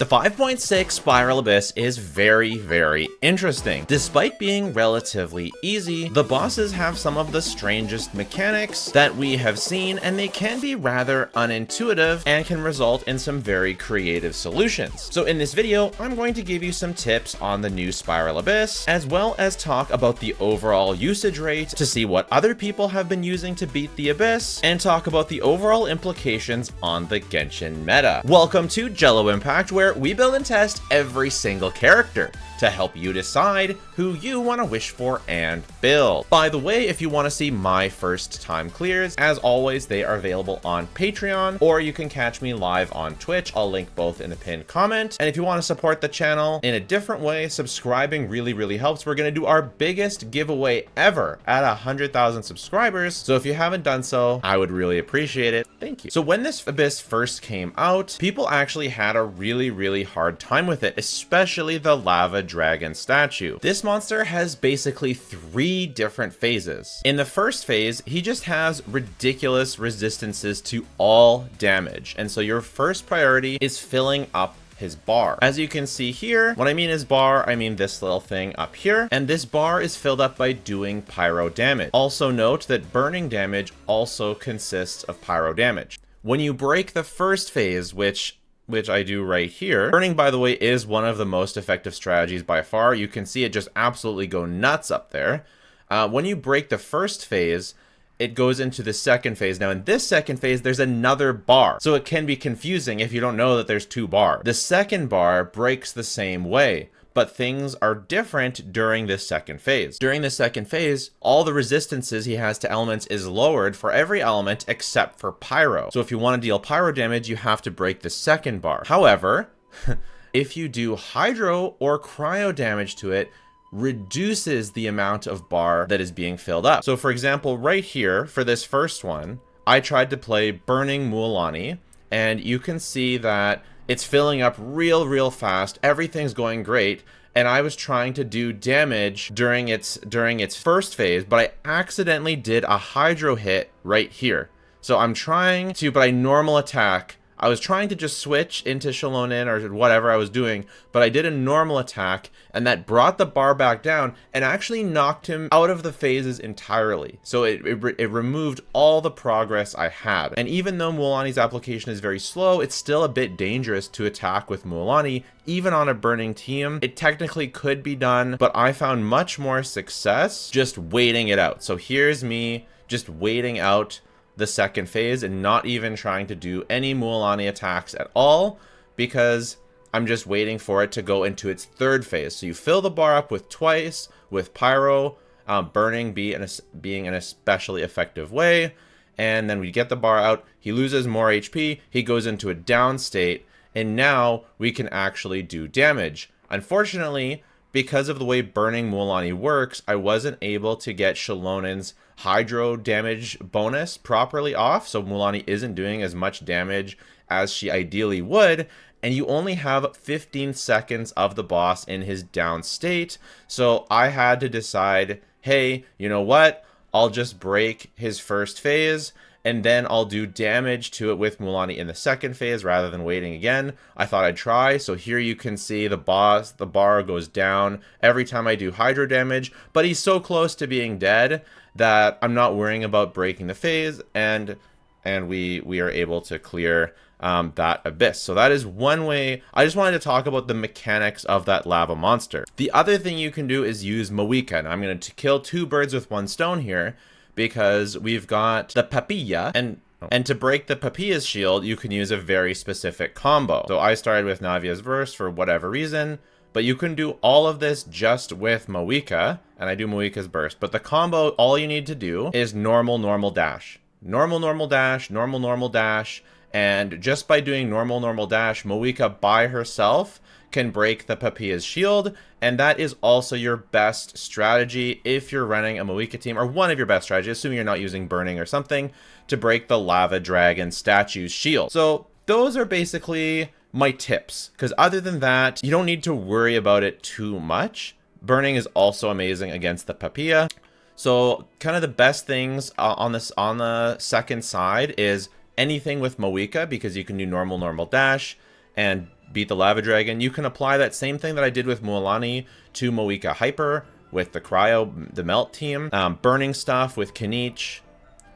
The 5.6 Spiral Abyss is very interesting. Despite being relatively easy, the bosses have some of the strangest mechanics that we have seen, and they can be rather unintuitive and can result in some very creative solutions. So in this video, I'm going to give you some tips on the new Spiral Abyss, as well as talk about the overall usage rate to see what other people have been using to beat the Abyss, and talk about the overall implications on the Genshin meta. Welcome to Jello Impact, where we build and test every single character to help you decide who you want to wish for and build. By the way, if you want to see my first time clears, as always, they are available on Patreon, or you can catch me live on Twitch. I'll link both in the pinned comment. And if you want to support the channel in a different way, subscribing really helps. We're going to do our biggest giveaway ever at 100,000 subscribers. So if you haven't done so, I would really appreciate it. Thank you. So when this Abyss first came out, people actually had a really hard time with it, especially the lava dragon statue. This monster has basically 3 different phases. In the first phase, he just has ridiculous resistances to all damage, and so your first priority is filling up his bar. As you can see here, when I mean his bar, I mean this little thing up here, and this bar is filled up by doing pyro damage. Also note that burning damage also consists of pyro damage. When you break the first phase, which I do right here. Burning, by the way, is one of the most effective strategies by far. You can see it just absolutely go nuts up there. When you break the first phase, it goes into the second phase. Now, in this second phase, there's another bar, so it can be confusing if you don't know that there's 2 bars. The second bar breaks the same way, but things are different during this second phase. During the second phase, all the resistances he has to elements is lowered for every element except for pyro. So if you want to deal pyro damage, you have to break the second bar. However, if you do hydro or cryo damage to it, reduces the amount of bar that is being filled up. So for example, right here, for this first one, I tried to play Burning Mualani, and you can see that it's filling up real fast. Everything's going great. And I was trying to do damage during its first phase, but I accidentally did a hydro hit right here. So I'm trying to, but I normal attack. I was trying to just switch into Shenhe or whatever I was doing, but I did a normal attack, and that brought the bar back down and actually knocked him out of the phases entirely. So it removed all the progress I had. And even though Mualani's application is very slow, it's still a bit dangerous to attack with Mualani, even on a burning team. It technically could be done, but I found much more success just waiting it out. So here's me just waiting out the second phase and not even trying to do any Mualani attacks at all, because I'm just waiting for it to go into its third phase. So you fill the bar up with twice, with pyro, burning being an especially effective way, and then we get the bar out, he loses more HP, he goes into a down state, and now we can actually do damage. Unfortunately, because of the way Burning Mualani works, I wasn't able to get Shenhe's hydro damage bonus properly off, so Mualani isn't doing as much damage as she ideally would, and you only have 15 seconds of the boss in his down state. So I had to decide, hey, you know what? I'll just break his first phase, and then I'll do damage to it with Mualani in the second phase rather than waiting again. I thought I'd try. So here you can see the bar goes down every time I do hydro damage, but he's so close to being dead that I'm not worrying about breaking the phase, and we are able to clear that abyss. So that is one way. I just wanted to talk about the mechanics of that lava monster. The other thing you can do is use Moika, and I'm going to kill 2 birds with 1 stone here, because we've got the papilla, and to break the papilla's shield, you can use a very specific combo. So I started with Navia's Verse for whatever reason, but you can do all of this just with Moika, and I do Moika's Burst. But the combo, all you need to do is normal dash. Normal dash, and just by doing normal dash, Moika by herself can break the papilla's shield, and that is also your best strategy if you're running a Moika team, or one of your best strategies, assuming you're not using burning or something, to break the lava dragon statue's shield. So those are basically my tips, because other than that, you don't need to worry about it too much. Burning is also amazing against the papilla. So kind of the best things on the second side is anything with Moika, because you can do normal dash, and beat the Lava Dragon. You can apply that same thing that I did with Mualani to Moika Hyper with the Cryo, the Melt team. Burning stuff with Keqing.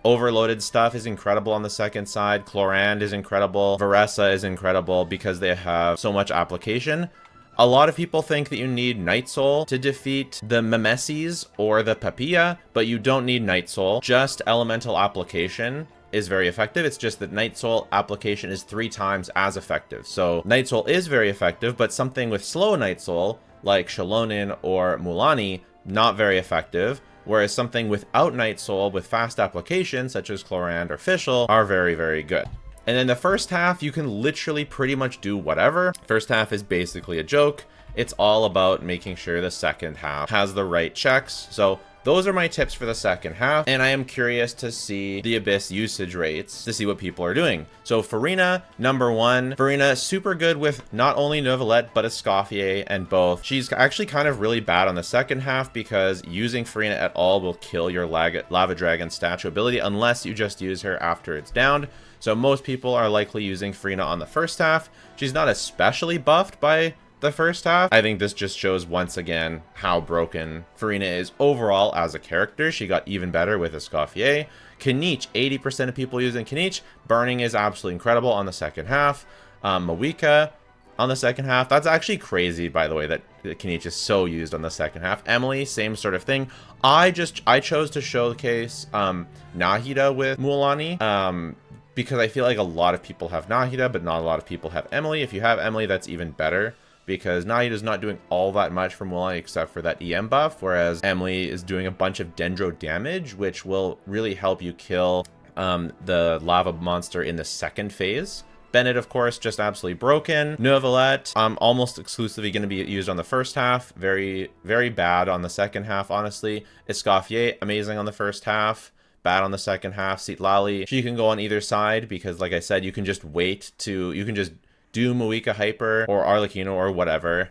Overloaded stuff is incredible on the second side. Chlorand is incredible. Varessa is incredible because they have so much application. A lot of people think that you need Night Soul to defeat the Mimesis or the Papilla, but you don't need Night Soul. Just elemental application is very effective. It's just that Night Soul application is 3 times as effective. So Night Soul is very effective, but something with slow Night Soul, like Xiaolonin or Mualani, not very effective. Whereas something without Night Soul with fast application, such as Chlorand or Fischl, are very, very good. And then the first half, you can literally pretty much do whatever. First half is basically a joke. It's all about making sure the second half has the right checks. So those are my tips for the second half, and I am curious to see the Abyss usage rates to see what people are doing. So Furina, number 1. Furina, super good with not only Neuvillette, but Escoffier and both. She's actually kind of really bad on the second half because using Furina at all will kill your Lava Dragon statue ability unless you just use her after it's downed. So most people are likely using Furina on the first half. She's not especially buffed by the first half. I think this just shows once again how broken Furina is overall as a character. She got even better with Escoffier. Keqing, 80% of people using Keqing. Burning is absolutely incredible on the second half. Moika on the second half. That's actually crazy, by the way, that Keqing is so used on the second half. Emily, same sort of thing. I chose to showcase Nahida with Mualani because I feel like a lot of people have Nahida, but not a lot of people have Emily. If you have Emily, that's even better, because Nahida is not doing all that much for Mualani except for that EM buff, whereas Emily is doing a bunch of dendro damage, which will really help you kill the lava monster in the second phase. Bennett, of course, just absolutely broken. Neuvillette, almost exclusively going to be used on the first half. Very, very bad on the second half, honestly. Escoffier, amazing on the first half. Bad on the second half. Citlali, she can go on either side because, like I said, you can just you can just do Moika Hyper or Arlecchino or whatever,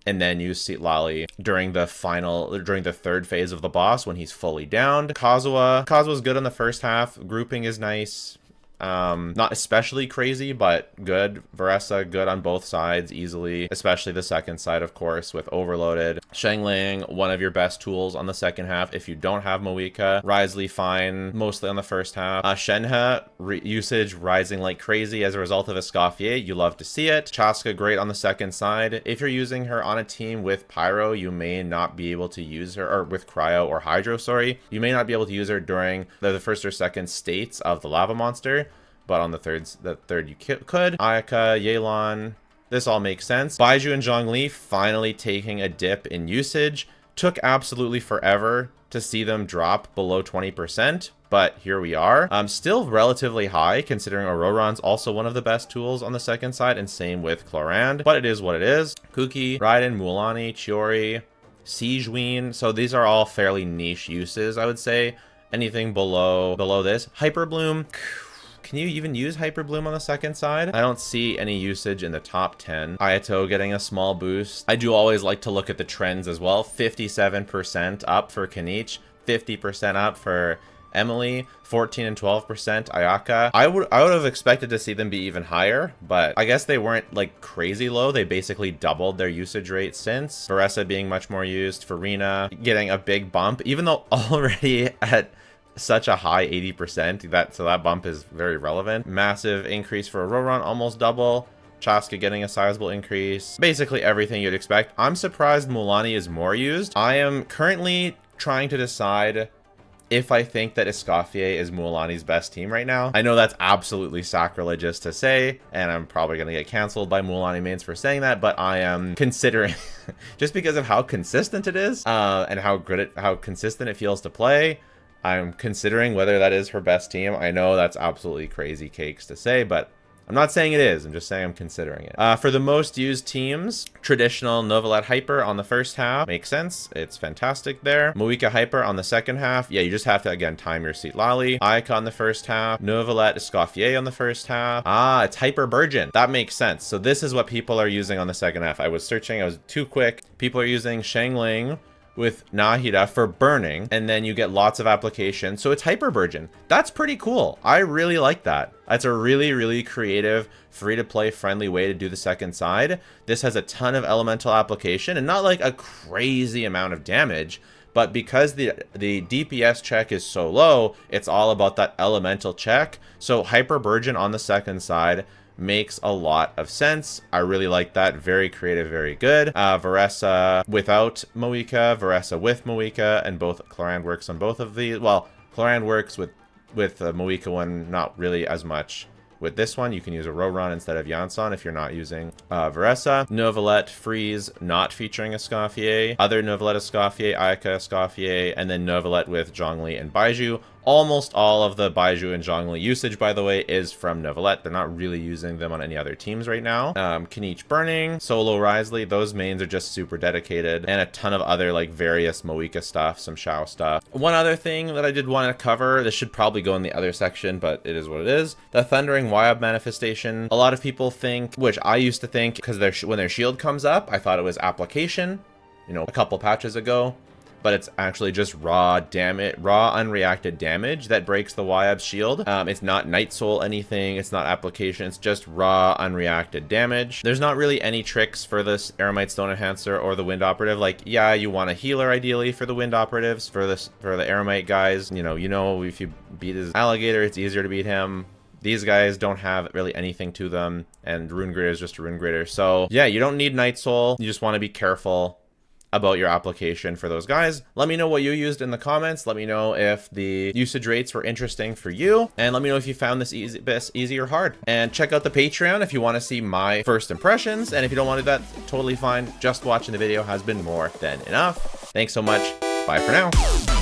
and then use Citlali during the third phase of the boss when he's fully downed. Kazuha's good on the first half. Grouping is nice. Not especially crazy, but good. Varessa, good on both sides easily, especially the second side, of course, with Overloaded. Xiangling, one of your best tools on the second half if you don't have Moika. Wriothesley, fine, mostly on the first half. Shenhe, usage rising like crazy as a result of Escoffier. You love to see it. Chaska, great on the second side. If you're using her on a team with Pyro, you may not be able to use her, or with Cryo or Hydro, sorry. You may not be able to use her during the first or second states of the lava monster, but on the third you could. Ayaka, Yelan, this all makes sense. Baizhu and Zhongli finally taking a dip in usage. Took absolutely forever to see them drop below 20%, but here we are. Still relatively high, considering Auroron's also one of the best tools on the second side, and same with Chlorand, but it is what it is. Kuki, Raiden, Mualani, Chiori, Siegewein, so these are all fairly niche uses, I would say. Anything below this. Hyper Bloom. Can you even use Hyper Bloom on the second side? I don't see any usage in the top 10. Ayato getting a small boost. I do always like to look at the trends as well. 57% up for Keqing, 50% up for Emily, 14 and 12% Ayaka. I would have expected to see them be even higher, but I guess they weren't like crazy low. They basically doubled their usage rate since. Varessa being much more used. Furina getting a big bump, even though already at such a high 80%, that bump is very relevant. Massive increase for Auroron, almost double. Chaska getting a sizable increase. Basically everything you'd expect. I'm surprised Mualani is more used. I am currently trying to decide if I think that Escoffier is Mualani's best team right now. I know that's absolutely sacrilegious to say, and I'm probably going to get canceled by Mualani mains for saying that, but I am considering, just because of how consistent it is, and how consistent it feels to play, I'm considering whether that is her best team. I know that's absolutely crazy cakes to say, but I'm not saying it is. I'm just saying I'm considering it. For the most used teams, traditional Neuvillette Hyper on the first half. Makes sense. It's fantastic there. Moika Hyper on the second half. Yeah, you just have to, again, time your Citlali. Ayaka on the first half. Neuvillette Escoffier on the first half. Ah, it's Hyper Burgeon. That makes sense. So this is what people are using on the second half. I was searching. I was too quick. People are using Xiangling with Nahida for burning, and then you get lots of application. So it's hyper burgeon. That's pretty cool. I really like that. That's a really, really creative, free-to-play friendly way to do the second side. This has a ton of elemental application and not like a crazy amount of damage, but because the DPS check is so low, it's all about that elemental check. So hyper burgeon on the second side makes a lot of sense. I really like that. Very creative, very good. Varessa without Moika, Varessa with Moika, and both Chlorand works on both of these. Well, Chlorand works with the Moika one, not really as much. With this one, you can use a Roron instead of Yansan if you're not using Varessa. Novelette Freeze, not featuring Escoffier. Other Novelette Escoffier, Ayaka Escoffier, and then Novelette with Zhongli and Baiju. Almost all of the Baiju and Zhongli usage, by the way, is from Novelette. They're not really using them on any other teams right now. Kaniche Burning, Solo Risley, those mains are just super dedicated. And a ton of other like various Moika stuff, some Shao stuff. One other thing that I did want to cover, this should probably go in the other section, but it is what it is. The Thundering Wyab manifestation. A lot of people think, which I used to think, because when their shield comes up, I thought it was application, you know, a couple patches ago. But it's actually just raw damage, raw unreacted damage that breaks the Wyab's shield. It's not Night Soul anything, it's not application, it's just raw unreacted damage. There's not really any tricks for this Aramite Stone Enhancer or the Wind Operative. Like, yeah, you want a healer ideally for the Wind Operatives, for the Aramite guys. You know, if you beat his alligator, it's easier to beat him. These guys don't have really anything to them, and Rune Grader is just a Rune Grader. So yeah, you don't need Night Soul, you just want to be careful about your application for those guys. Let me know what you used in the comments. Let me know if the usage rates were interesting for you, and let me know if you found this easy or hard. And check out the Patreon if you want to see my first impressions, and if you don't want to do that, totally fine. Just watching the video has been more than enough. Thanks so much. Bye for now.